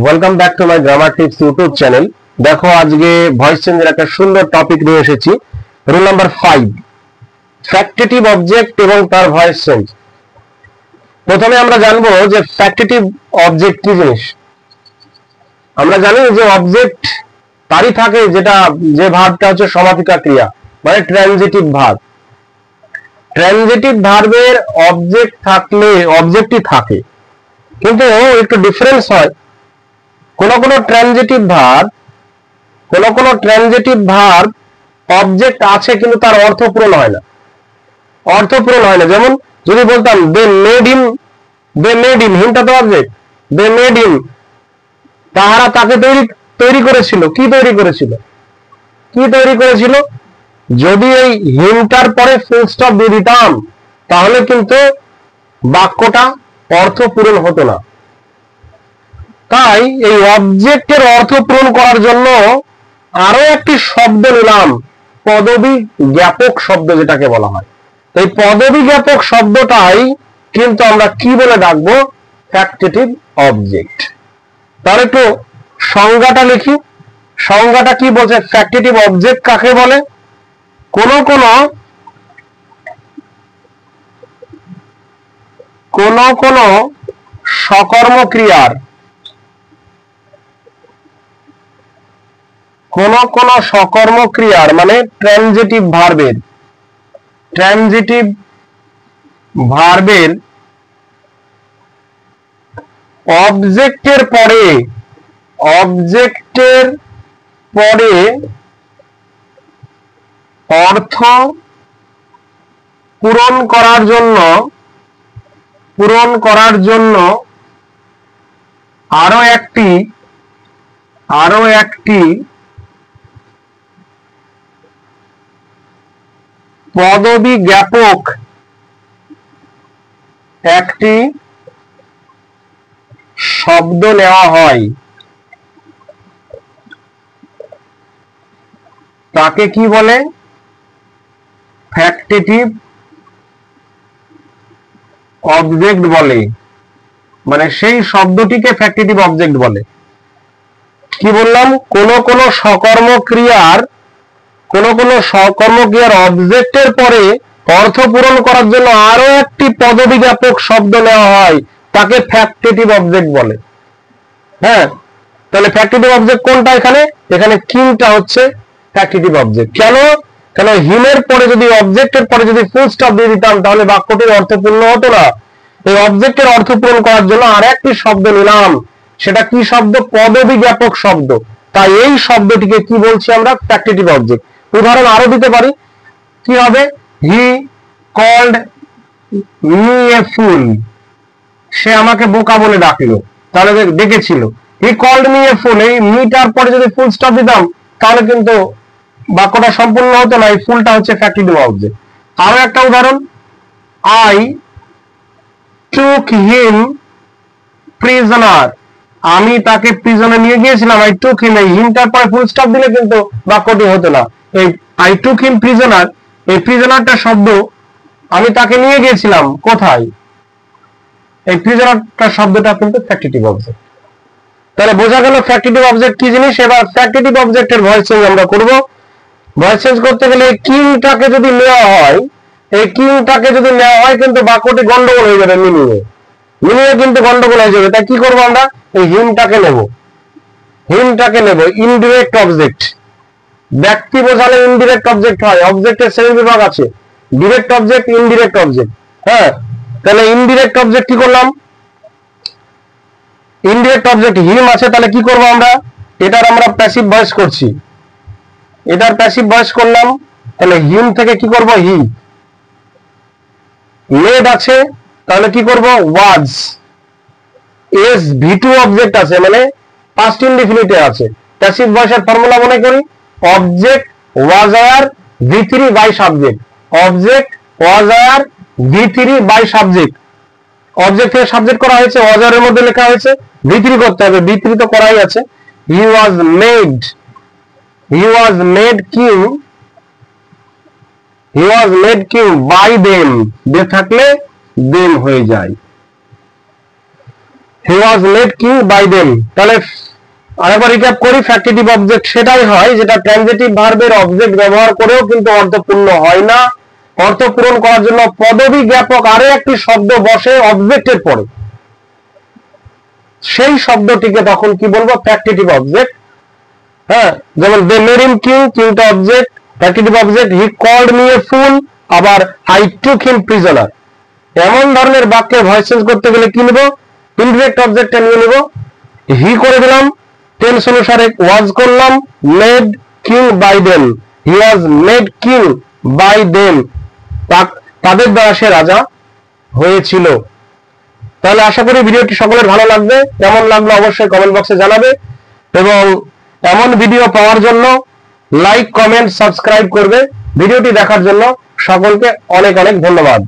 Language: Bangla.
Welcome back to my grammar tips YouTube channel. দেখো আজকে ভয়েস চেঞ্জের একটা সুন্দর টপিক নিয়ে এসেছি। রুল নাম্বার 5, ফ্যাক্টেটিভ অবজেক্ট এবং তার ভয়েস চেঞ্জ। প্রথমে আমরা জানবো যে ফ্যাক্টেটিভ অবজেক্ট কি জিনিস। আমরা জানি যে অবজেক্ট তারই থাকে যেটা যে ভার্বটা হচ্ছে সমাপিকা ক্রিয়া, মানে ট্রানজিটিভ ভার্ব। ট্রানজিটিভ ভার্বের অবজেক্ট থাকলে অবজেক্টই থাকে, কিন্তু একটু ডিফারেন্স হয়। কোন কোন ট্রানজিটিভ ভার্ব অবজেক্ট আছে কিন্তু তার অর্থ পূরণ হয় না। যেমন যদি বলতাম দে মেড হিম, হিমটা তো অবজেক্ট। দে মেড হিম, তাহারা তাকে তৈরি করেছিল। কি তৈরি করেছিল? যদি এই হিমটার পরে ফুল স্টপ দিয়ে দিতাম তাহলে কিন্তু বাক্যটা অর্থ পূরণ হতো না। তাই এই অবজেক্টের অর্থ পূরণ করার জন্য আরো একটি শব্দ নিলাম, পদবী জ্ঞাপক শব্দ যেটাকে বলা হয়। এই পদবী জ্ঞাপক শব্দটাই কিন্তু আমরা কি বলে ডাকবো? Factitive object. তাহলে একটু সংজ্ঞাটা লিখি। সংজ্ঞাটা কি বলছে? ফ্যাক্টেটিভ অবজেক্ট কাকে বলে? কোন কোন সকর্মক্রিয়ার মানে ট্রানজিটিভ ভার্বের অবজেক্টের পরে অর্থ পূরণ করার জন্য আরো একটি পদবী জ্ঞাপক একটি শব্দ নেওয়া হয়। তাকে কি বলে? ফ্যাক্টেটিভ অবজেক্ট বলে। মানে সেই শব্দটিকে ফ্যাক্টেটিভ অবজেক্ট বলে। কি বললাম? কোন কোন সকর্মক্রিয়ার অবজেক্টের পরে অর্থ পূরণ করার জন্য আরো একটি পদবী জ্ঞাপক শব্দ নেওয়া হয়, তাকে ফ্যাক্টেটিভ অবজেক্ট বলে। হ্যাঁ, তাহলে ফ্যাক্টেটিভ অবজেক্ট কোনটা? এখানে কিংটা হচ্ছে ফ্যাক্টেটিভ অবজেক্ট। কেন হিমের পরে যদি অবজেক্টের পরে যদি ফুল স্টপ দিয়ে দিতাম তাহলে বাক্যটির অর্থপূর্ণ হতো না। এই অবজেক্টের অর্থ পূরণ করার জন্য আর একটি শব্দ নিলাম। সেটা কি শব্দ? পদবী জ্ঞাপক শব্দ। তাই এই শব্দটিকে কি বলছি আমরা? Factitive object. উদাহরণ আরো দিতে পারি। কি হবে? হি কল্ড মি এ ফুল, সে আমাকে বোকা বলে ডাকলো। তাহলে ডেকেছিল। হি কল্ড মি এ ফুল, এই মিটার পরে যদি ফুল স্টপ দিতাম তাহলে কিন্তু বাক্যটা সম্পূর্ণ হতো না। এই ফুলটা হচ্ছে ফ্যাক্টেটিভ অবজেক্ট। আরো একটা উদাহরণ, আই টুক হিম প্রিজনার, আমি তাকে প্রিজনে নিয়ে গিয়েছিলাম। আই টুক হিম, এই হিমটার পরে ফুল স্টপ দিলে কিন্তু বাক্যটি হতো না। এই আই টুক হিম প্রিজনার, এই প্রিজনারটা শব্দ, আমি তাকে নিয়ে গিয়েছিলাম কোথায়? এই প্রিজনারটা শব্দটা কিন্তু ফ্যাক্টেটিভ অবজেক্ট। তাহলে বোঝা গেল ফ্যাক্টেটিভ অবজেক্ট কি জিনিস। এবার ফ্যাক্টেটিভ অবজেক্টের ভয়েস চেঞ্জ আমরা করব। ভয়েস চেঞ্জ করতে গেলে কিংটাকে যদি নেওয়া হয়, কিন্তু বাক্যটি গন্ডগোল হয়ে যাবে। মিনিংয়ে কিন্তু গন্ডগোল হয়ে যাবে। তাই কি করবো আমরা? এই হিমটাকে নেব। ইনডিরেক্ট অবজেক্ট, ব্যক্তি বোঝালে ইনডিরেক্ট অবজেক্ট হয়। অবজেক্টের শ্রেণী বিভাগ আছে, ডিরেক্ট অবজেক্ট, ইনডিরেক্ট অবজেক্ট। হ্যাঁ, তাহলে ইনডিরেক্ট অবজেক্ট কি করলাম? ইনডিরেক্ট অবজেক্ট হিম আছে, তাহলে কি করব আমরা? এটার আমরা প্যাসিভ ভয়েস করছি। করলাম, তাহলে হিম থেকে কি করব? হি। মেড আছে, তাহলে কি করব? ওয়াজ। এস ভি2 অবজেক্ট আছে, মানে পাস্ট ইনডিফিনিটে আছে। প্যাসিভ ভয়েসের ফর্মুলা মনে করি, অবজেক্ট ওয়াজ আর ভি3 বাই সাবজেক্ট। অবজেক্ট ওয়াজ আর ভি3 বাই সাবজেক্ট। অবজেক্ট থেকে সাবজেক্ট করা হয়েছে, ওয়াজ এর মধ্যে লেখা হয়েছে, ভি3 করতে হবে। ভি3 তো করাই আছে। He was made king by them. They থাকলে দেম হয়ে যায়। He was made king by them. তাহলে আরেকবার রিক্যাপ করি, ফ্যাক্টিটিভ অবজেক্ট সেটাই হয় যেটা ট্রানজিটিভ ভার্বের অবজেক্ট ব্যবহার করেও কিন্তু অর্থপূর্ণ হয় না। অর্থ পূরণ করার জন্য পদবী জ্ঞাপক আরো একটি শব্দ বসে অবজেক্টের পরে, সেই শব্দটিকে তখন কি বলবো? Factitive object. হ্যাঁ, যেমন দে মেড হিম কিং, কিংটা object, factitive object. He called me a fool, আবার আই টুক হিম প্রিজনার। এমন ধরনের বাক্যের ভয়েস চেঞ্জ করতে গেলে কি নেব? ইনডিরেক্ট অবজেক্টটা নিয়ে নেব। হি করে দিলাম, টেন্স অনুসারে ওয়াজ করলাম, made king by them, he was made king by them, তাদের দ্বারা সে রাজা হয়েছিল। তাহলে আশা করি ভিডিওটি সকলের ভালো লাগবে। কেমন লাগলো অবশ্যই কমেন্ট বক্সে জানাবে, এবং এমন ভিডিও পাওয়ার জন্য লাইক, কমেন্ট, সাবস্ক্রাইব করবে। ভিডিওটি দেখার জন্য সকলকে অনেক অনেক ধন্যবাদ।